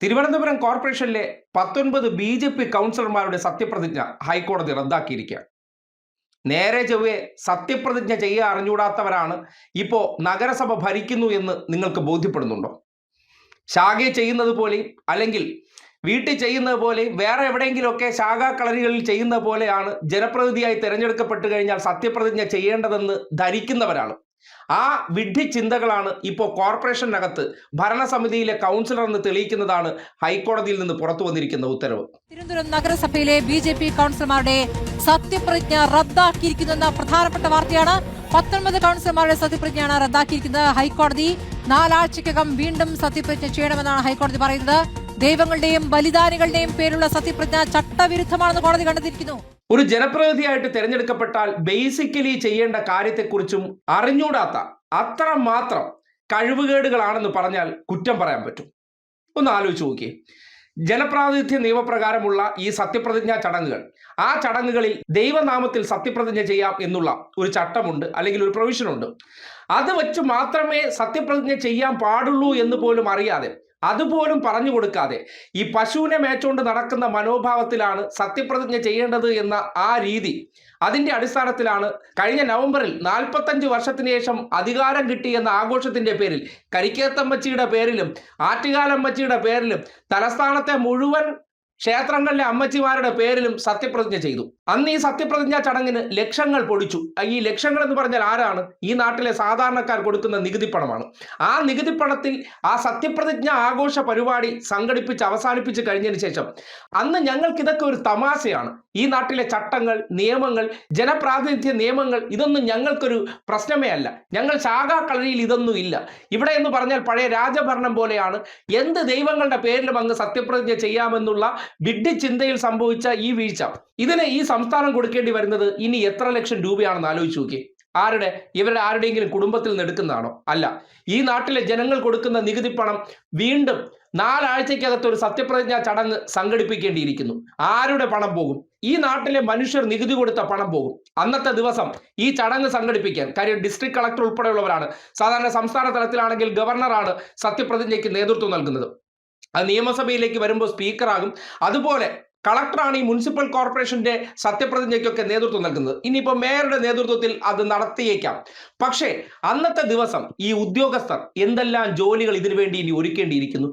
തിരുവനന്തപുരം കോർപ്പറേഷനിലെ 19 ബി.ജെ.പി കൗൺസിലർമാരുടെ സത്യപ്രതിജ്ഞ ഹൈക്കോടതി റദ്ദാക്കിയിരിക്കുകയാണ്. നേരെ ചൊവ്വേ സത്യപ്രതിജ്ഞ ചെയ്യാൻ അറിഞ്ഞുകൂടാത്തവരാണ് ഇപ്പോൾ നഗരസഭ ഭരിക്കുന്നു എന്ന് നിങ്ങൾക്ക് ബോധ്യപ്പെടുന്നുണ്ടോ? ശാഖയെ ചെയ്യുന്നത് പോലെയും അല്ലെങ്കിൽ വീട്ടിൽ ചെയ്യുന്നത് പോലെയും വേറെ എവിടെയെങ്കിലുമൊക്കെ ശാഖാ കളരികളിൽ ചെയ്യുന്ന പോലെയാണ് ജനപ്രതിനിധിയായി തിരഞ്ഞെടുക്കപ്പെട്ട് കഴിഞ്ഞാൽ സത്യപ്രതിജ്ഞ ചെയ്യേണ്ടതെന്ന് ധരിക്കുന്നവരാണ്. ആ വിഡ്ഢി ചിന്തകളാണ് ഇപ്പോൾ കോർപ്പറേഷനകത്ത് ഭരണസമിതിയിലെ കൗൺസിലർ എന്ന് തെളിയിക്കുന്നതാണ് ഹൈക്കോടതിയിൽ നിന്ന് പുറത്തു വന്നിരിക്കുന്ന ഉത്തരവ്. തിരുവനന്തപുരം നഗരസഭയിലെ ബി.ജെ.പി കൗൺസിലർമാരുടെ സത്യപ്രതിജ്ഞ റദ്ദാക്കിയിരിക്കുന്ന പ്രധാനപ്പെട്ട വാർത്തയാണ്. 19 കൗൺസിലർമാരുടെ സത്യപ്രതിജ്ഞയാണ് റദ്ദാക്കിയിരിക്കുന്നത്. ഹൈക്കോടതി 4 ആഴ്ചയ്ക്കകം വീണ്ടും സത്യപ്രതിജ്ഞ ചെയ്യണമെന്നാണ് ഹൈക്കോടതി പറയുന്നത്. ദൈവങ്ങളുടെയും ബലിദാനികളുടെയും പേരുള്ള സത്യപ്രതിജ്ഞ ചട്ടവിരുദ്ധമാണെന്ന് കോടതി കണ്ടെത്തിയിരിക്കുന്നു. ഒരു ജനപ്രതിനിധിയായിട്ട് തിരഞ്ഞെടുക്കപ്പെട്ടാൽ ബേസിക്കലി ചെയ്യേണ്ട കാര്യത്തെക്കുറിച്ചും അറിഞ്ഞൂടാത്ത അത്രമാത്രം കഴിവുകേടുകളാണെന്ന് പറഞ്ഞാൽ കുറ്റം പറയാൻ പറ്റും. ഒന്ന് ആലോചിച്ച് നോക്കിയേ. ജനപ്രാതിനിധ്യ നിയമപ്രകാരമുള്ള ഈ സത്യപ്രതിജ്ഞാ ചടങ്ങുകൾ, ആ ചടങ്ങുകളിൽ ദൈവനാമത്തിൽ സത്യപ്രതിജ്ഞ ചെയ്യാം എന്നുള്ള ഒരു ചട്ടമുണ്ട്, അല്ലെങ്കിൽ ഒരു പ്രൊവിഷനുണ്ട്. അത് വെച്ച് മാത്രമേ സത്യപ്രതിജ്ഞ ചെയ്യാൻ പാടുള്ളൂ എന്ന് പോലും അറിയാതെ, അതുപോലും പറഞ്ഞു കൊടുക്കാതെ ഈ പശുവിനെ മേച്ചുകൊണ്ട് നടക്കുന്ന മനോഭാവത്തിലാണ് സത്യപ്രതിജ്ഞ ചെയ്യേണ്ടത് എന്ന ആ രീതി. അതിൻ്റെ അടിസ്ഥാനത്തിലാണ് കഴിഞ്ഞ നവംബറിൽ 45 വർഷത്തിന് ശേഷം അധികാരം കിട്ടി എന്ന ആഘോഷത്തിൻ്റെ പേരിൽ കരിക്കേത്തമ്മച്ചിയുടെ പേരിലും ആറ്റുകാലമ്മച്ചിയുടെ പേരിലും തലസ്ഥാനത്തെ മുഴുവൻ ക്ഷേത്രങ്ങളിലെ അമ്മച്ചിമാരുടെ പേരിലും സത്യപ്രതിജ്ഞ ചെയ്തു. അന്ന് ഈ സത്യപ്രതിജ്ഞാ ചടങ്ങിന് ലക്ഷങ്ങൾ പൊടിച്ചു. ഈ ലക്ഷങ്ങൾ എന്ന് പറഞ്ഞാൽ ആരാണ്? ഈ നാട്ടിലെ സാധാരണക്കാർ കൊടുക്കുന്ന നികുതിപ്പണമാണ്. ആ നികുതിപ്പണത്തിൽ ആ സത്യപ്രതിജ്ഞ ആഘോഷ പരിപാടി സംഘടിപ്പിച്ച് അവസാനിപ്പിച്ച് കഴിഞ്ഞതിന് ശേഷം അന്ന് ഞങ്ങൾക്ക് ഇതൊക്കെ ഒരു തമാശയാണ്, ഈ നാട്ടിലെ ചട്ടങ്ങൾ, നിയമങ്ങൾ, ജനപ്രാതിനിധ്യ നിയമങ്ങൾ, ഇതൊന്നും ഞങ്ങൾക്കൊരു പ്രശ്നമേ അല്ല, ഞങ്ങൾ ശാഖാ കളരിയിൽ ഇതൊന്നും ഇല്ല, ഇവിടെ എന്ന് പറഞ്ഞാൽ പഴയ രാജഭരണം പോലെയാണ്, എന്ത് ദൈവങ്ങളുടെ പേരിലും അങ്ങ് സത്യപ്രതിജ്ഞ ചെയ്യാമെന്നുള്ള വിഡ്ഢി ചിന്തയിൽ സംഭവിച്ച ഈ വീഴ്ച, ഇതിന് ഈ സംസ്ഥാനം കൊടുക്കേണ്ടി വരുന്നത് ഇനി എത്ര ലക്ഷം രൂപയാണെന്ന് ആലോചിച്ച് നോക്കി. ആരുടെ? ഇവരുടെ ആരുടെയെങ്കിലും കുടുംബത്തിൽ നിന്ന് എടുക്കുന്നതാണോ? അല്ല. ഈ നാട്ടിലെ ജനങ്ങൾ കൊടുക്കുന്ന നികുതി പണം വീണ്ടും 4 ആഴ്ചയ്ക്കകത്ത് ഒരു സത്യപ്രതിജ്ഞാ ചടങ്ങ് സംഘടിപ്പിക്കേണ്ടിയിരിക്കുന്നു. ആരുടെ പണം പോകും? ഈ നാട്ടിലെ മനുഷ്യർ നികുതി കൊടുത്ത പണം പോകും. അന്നത്തെ ദിവസം ഈ ചടങ്ങ് സംഘടിപ്പിക്കാൻ, കാര്യം ഡിസ്ട്രിക്ട് കളക്ടർ ഉൾപ്പെടെയുള്ളവരാണ്, സാധാരണ സംസ്ഥാന തലത്തിലാണെങ്കിൽ ഗവർണറാണ് സത്യപ്രതിജ്ഞയ്ക്ക് നേതൃത്വം നൽകുന്നത്. അത് നിയമസഭയിലേക്ക് വരുമ്പോൾ സ്പീക്കറാകും. അതുപോലെ കളക്ടറാണ് ഈ മുനിസിപ്പൽ കോർപ്പറേഷന്റെ സത്യപ്രതിജ്ഞയ്ക്കൊക്കെ നേതൃത്വം നൽകുന്നത്. ഇനിയിപ്പോൾ മേയറുടെ നേതൃത്വത്തിൽ അത് നടത്തിയേക്കാം. പക്ഷേ അന്നത്തെ ദിവസം ഈ ഉദ്യോഗസ്ഥർ എന്തെല്ലാം ജോലികൾ ഇതിനു വേണ്ടി ഇനി ഒരുക്കേണ്ടിയിരിക്കുന്നു.